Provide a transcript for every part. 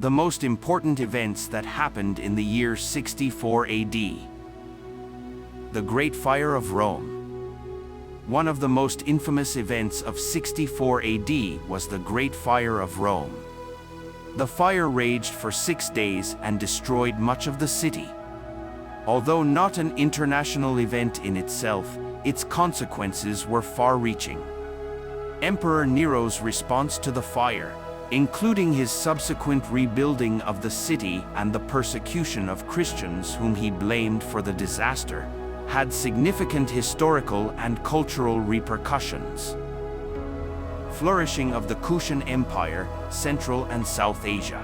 The most important events that happened in the year 64 AD. The Great Fire of Rome. One of the most infamous events of 64 AD was the Great Fire of Rome. The fire raged for 6 days and destroyed much of the city. Although not an international event in itself, its consequences were far-reaching. Emperor Nero's response to the fire, including his subsequent rebuilding of the city and the persecution of Christians whom he blamed for the disaster, had significant historical and cultural repercussions. Flourishing of the Kushan Empire, Central and South Asia.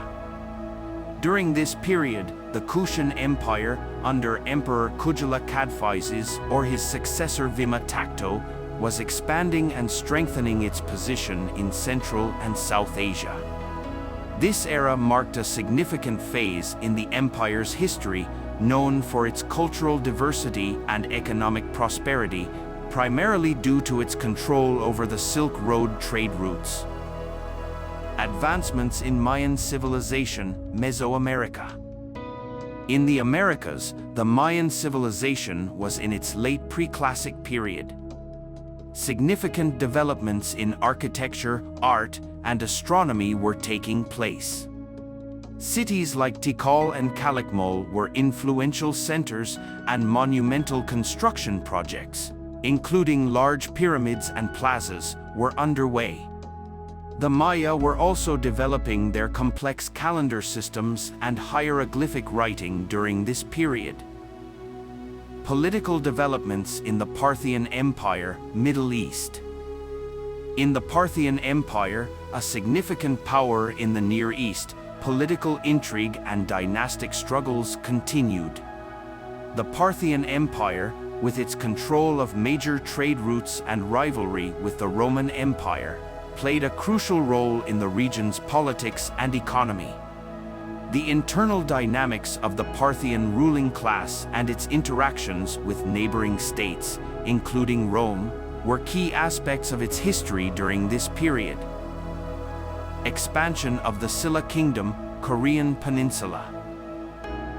During this period, the Kushan Empire, under Emperor Kujala Kadphises or his successor Vima Takto, was expanding and strengthening its position in Central and South Asia. This era marked a significant phase in the empire's history, known for its cultural diversity and economic prosperity, primarily due to its control over the Silk Road trade routes. Advancements in Mayan civilization, Mesoamerica. In the Americas, the Mayan civilization was in its late pre-classic period. Significant developments in architecture, art, and astronomy were taking place. Cities like Tikal and Calakmul were influential centers, and monumental construction projects, including large pyramids and plazas, were underway. The Maya were also developing their complex calendar systems and hieroglyphic writing during this period. Political developments in the Parthian Empire, Middle East. In the Parthian Empire, a significant power in the Near East, political intrigue and dynastic struggles continued. The Parthian Empire, with its control of major trade routes and rivalry with the Roman Empire, played a crucial role in the region's politics and economy. The internal dynamics of the Parthian ruling class and its interactions with neighboring states, including Rome, were key aspects of its history during this period. Expansion of the Sila Kingdom, Korean Peninsula.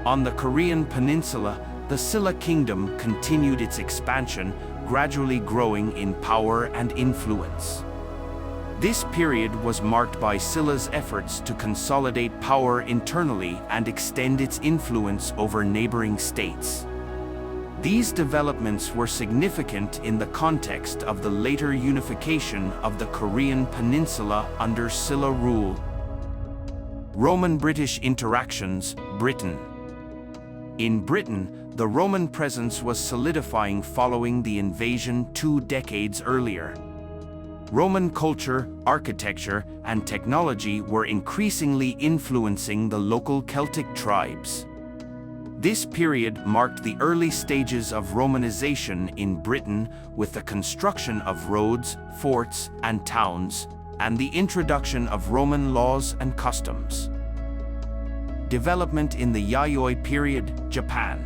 On the Korean Peninsula, the Sila Kingdom continued its expansion, gradually growing in power and influence. This period was marked by Sila's efforts to consolidate power internally and extend its influence over neighboring states. These developments were significant in the context of the later unification of the Korean Peninsula under Silla rule. Roman-British interactions, Britain. In Britain, the Roman presence was solidifying following the invasion 2 decades earlier. Roman culture, architecture, and technology were increasingly influencing the local Celtic tribes. This period marked the early stages of Romanization in Britain, with the construction of roads, forts, and towns, and the introduction of Roman laws and customs. Development in the Yayoi period, Japan.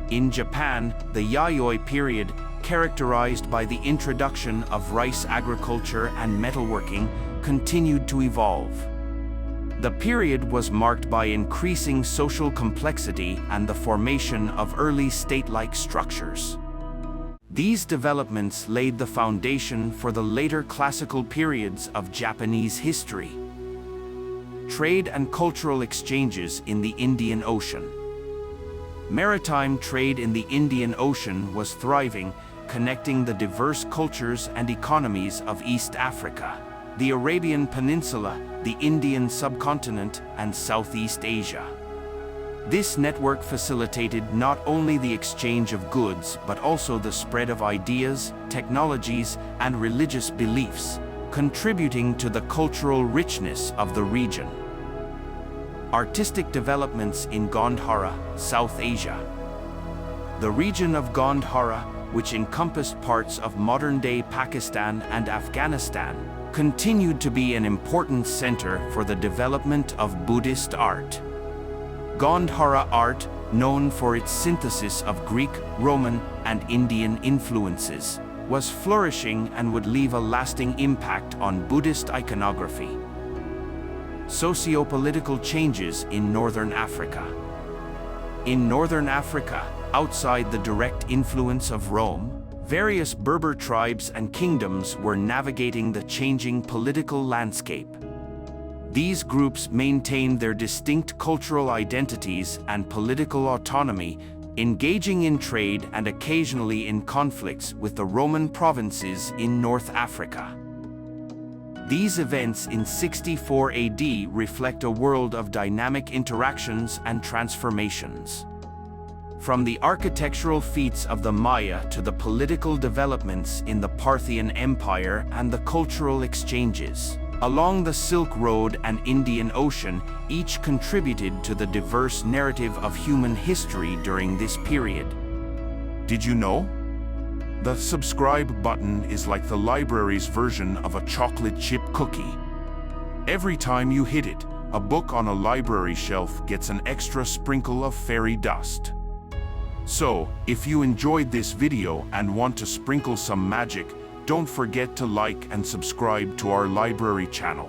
In Japan, the Yayoi period, characterized by the introduction of rice agriculture and metalworking, continued to evolve. The period was marked by increasing social complexity and the formation of early state-like structures. These developments laid the foundation for the later classical periods of Japanese history. Trade and cultural exchanges in the Indian Ocean. Maritime trade in the Indian Ocean was thriving, connecting the diverse cultures and economies of East Africa, the Arabian Peninsula, the Indian subcontinent, and Southeast Asia. This network facilitated not only the exchange of goods but also the spread of ideas, technologies, and religious beliefs, contributing to the cultural richness of the region. Artistic developments in Gandhara, South Asia. The region of Gandhara, which encompassed parts of modern-day Pakistan and Afghanistan, continued to be an important center for the development of Buddhist art. Gandhara art, known for its synthesis of Greek, Roman, and Indian influences, was flourishing and would leave a lasting impact on Buddhist iconography. Socio-political changes in Northern Africa. In Northern Africa, outside the direct influence of Rome, various Berber tribes and kingdoms were navigating the changing political landscape. These groups maintained their distinct cultural identities and political autonomy, engaging in trade and occasionally in conflicts with the Roman provinces in North Africa. These events in 64 AD reflect a world of dynamic interactions and transformations. From the architectural feats of the Maya to the political developments in the Parthian Empire and the cultural exchanges along the Silk Road and Indian Ocean, each contributed to the diverse narrative of human history during this period. Did you know? The subscribe button is like the library's version of a chocolate chip cookie. Every time you hit it, a book on a library shelf gets an extra sprinkle of fairy dust. So, if you enjoyed this video and want to sprinkle some magic, don't forget to like and subscribe to our library channel.